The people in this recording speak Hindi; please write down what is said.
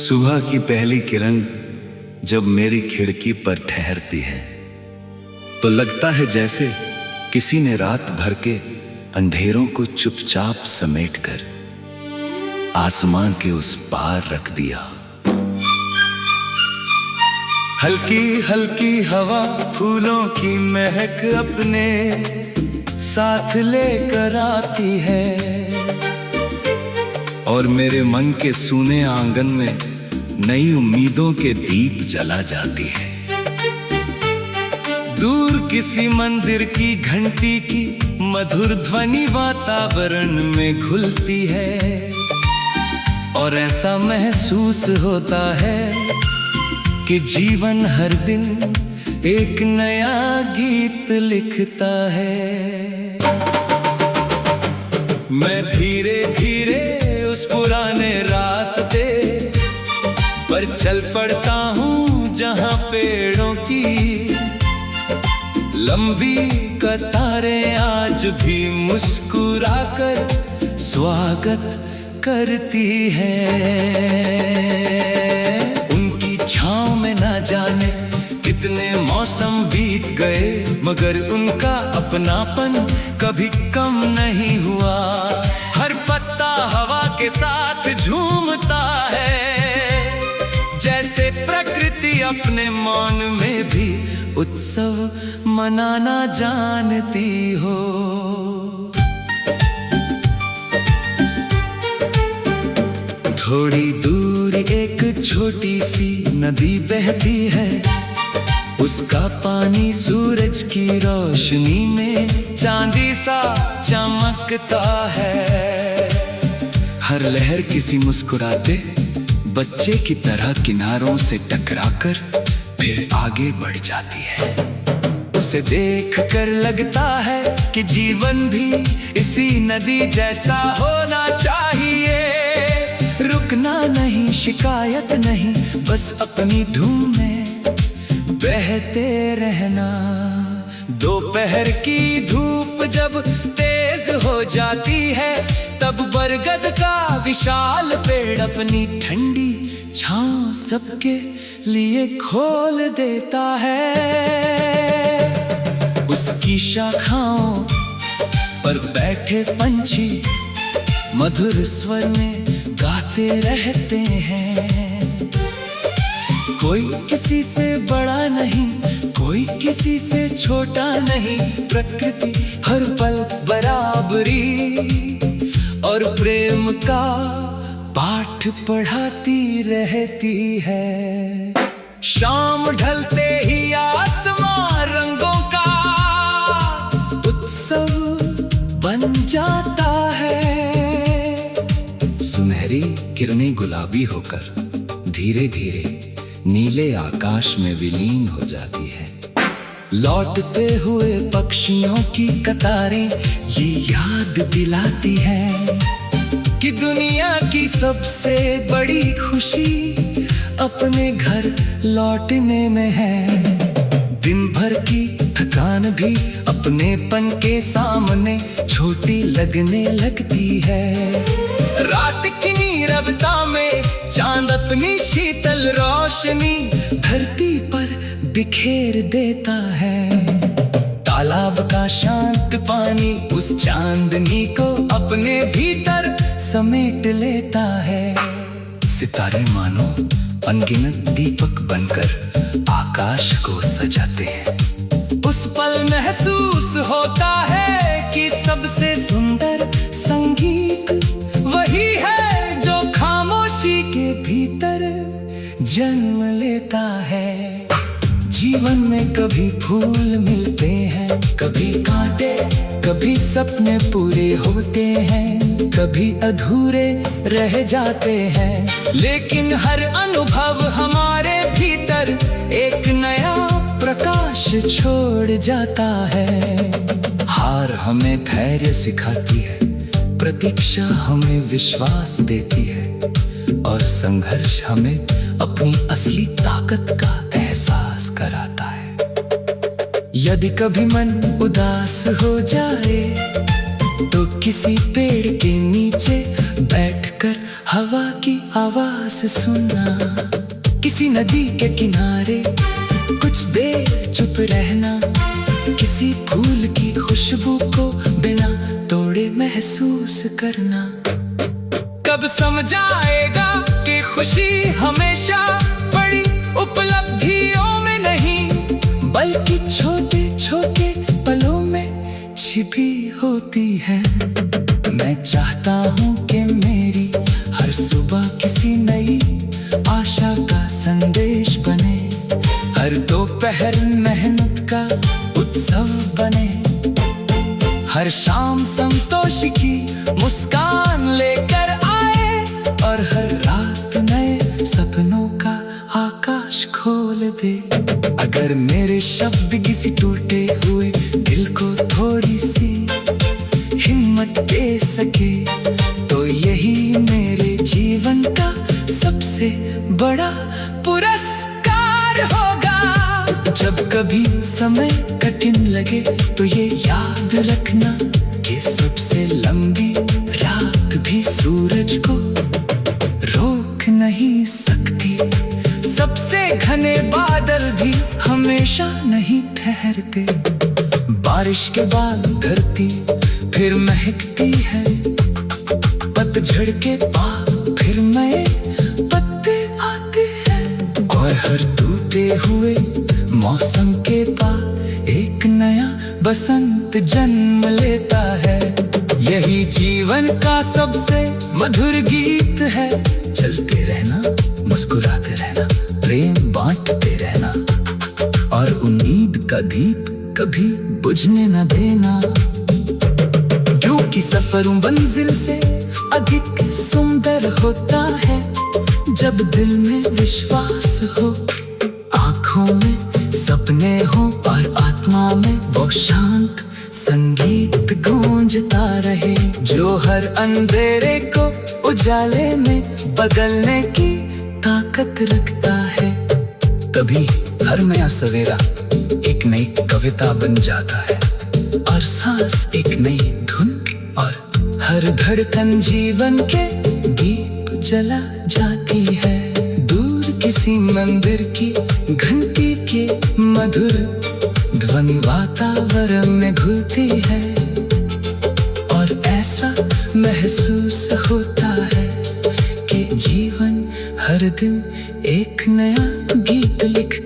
सुबह की पहली किरण जब मेरी खिड़की पर ठहरती है तो लगता है जैसे किसी ने रात भर के अंधेरों को चुपचाप समेटकर आसमान के उस पार रख दिया। हल्की हल्की हवा फूलों की महक अपने साथ लेकर आती है और मेरे मन के सूने आंगन में नई उम्मीदों के दीप जला जाती है। दूर किसी मंदिर की घंटी की मधुर ध्वनि वातावरण में घुलती है और ऐसा महसूस होता है कि जीवन हर दिन एक नया गीत लिखता है। मैं धीरे धीरे उस पुराने रास्ते पर चल पड़ता हूँ जहाँ पेड़ों की लंबी कतारें आज भी मुस्कुराकर स्वागत करती है। उनकी छांव में ना जाने कितने मौसम बीत गए मगर उनका अपनापन कभी कम नहीं हुआ। हर पत्ता हवा के साथ झूमता है जैसे प्रकृति अपने मौन में भी उत्सव मनाना जानती हो। थोड़ी दूर एक छोटी सी नदी बहती है, उसका पानी सूरज की रोशनी में चांदी सा चमकता है। हर लहर किसी मुस्कुराते बच्चे की तरह किनारों से टकराकर फिर आगे बढ़ जाती है। उसे देखकर लगता है कि जीवन भी इसी नदी जैसा होना चाहिए। रुकना नहीं, शिकायत नहीं, बस अपनी धूम में बहते रहना। दोपहर की धूप जब तेज हो जाती है तब बरगद का विशाल पेड़ अपनी ठंडी छांव सबके लिए खोल देता है। उसकी शाखाओं पर बैठे पंछी मधुर स्वर में गाते रहते हैं। कोई किसी से बड़ा नहीं, कोई किसी से छोटा नहीं, प्रकृति हर पल बराबरी और प्रेम का पाठ पढ़ाती रहती है। शाम ढलते ही आसमां रंगों का उत्सव बन जाता है। सुनहरी किरणें गुलाबी होकर धीरे धीरे नीले आकाश में विलीन हो जाती है। लौटते हुए पक्षियों की कतारें ये याद दिलाती हैं कि दुनिया की सबसे बड़ी खुशी अपने घर लौटने में है। दिन भर की थकान भी अपनेपन के सामने छोटी लगने लगती है। रात की नीरवता में चांद अपनी शीतल रोशनी धरती पर बिखेर देता है। तालाब का शांत पानी उस चांदनी को अपने भीतर समेट लेता है। सितारे मानो अनगिनत दीपक बनकर आकाश को सजाते हैं। उस पल महसूस होता है कि सबसे सुंदर संगीत वही है जो खामोशी के भीतर जन्म लेता है। जीवन में कभी फूल मिलते हैं, कभी कांटे, कभी सपने पूरे होते हैं, कभी अधूरे रह जाते हैं। लेकिन हर अनुभव हमारे भीतर एक नया प्रकाश छोड़ जाता है। हार हमें धैर्य सिखाती है, प्रतीक्षा हमें विश्वास देती है और संघर्ष हमें अपनी असली ताकत का एहसास कराता है। यदि कभी मन उदास हो जाए तो किसी पेड़ के नीचे बैठकर हवा की आवाज सुनना, किसी नदी के किनारे कुछ देर चुप रहना, किसी फूल की खुशबू को बिना तोड़े महसूस करना। कब समझ आएगा कि खुशी हमेशा बड़ी उपलब्धियों में नहीं, बल्कि छोटे छोटे पलों में छिपी होती है। मैं चाहता हूँ कि मेरी हर सुबह किसी नई आशा का संदेश बने, हर दोपहर मेहनत का उत्सव बने, हर शाम संतोष की मुस्कान लेकर आए, और हर रात नए सपनों का आकाश खोल दे। अगर मेरे शब्द किसी टूटे हुए दिल को थोड़ी सी हिम्मत दे सके, तो यही मेरे जीवन का सबसे बड़ा पुरस्कार होगा। जब कभी समय कठिन लगे तो ये याद रखना कि सबसे लंबी रात भी सूरज को रोक नहीं सकती, सबसे घने बादल भी हमेशा नहीं ठहरते। बारिश के बाद धरती फिर महकती है, पतझड़ के बाद फिर नए पत्ते आते हैं, और हर टूटे हुए मौसम के बाद एक नया बसंत जन्म लेता है। यही जीवन का सबसे मधुर गीत है। चलते रहना, मुस्कुराते रहना, प्रेम बांटते रहना, और उम्मीद का दीप कभी बुझने न देना। क्योंकि सफर मंजिल से अधिक सुंदर होता है जब दिल में विश्वास हो, आँखों में सपने हो, और आत्मा में वो शांत संगीत गूंजता रहे, जो हर अंधेरे को उजाले में बदलने की ताकत रखता है। तभी हर नया सवेरा एक नई कविता बन जाता है, और सांस एक नई धुन, और हर धड़कन जीवन के दीप जला जाती है। दूर किसी मंदिर की घंटी के मधुर ध्वनि वातावरण में घुलती है, और ऐसा महसूस होता है कि जीवन हर दिन एक नया गीत लिखता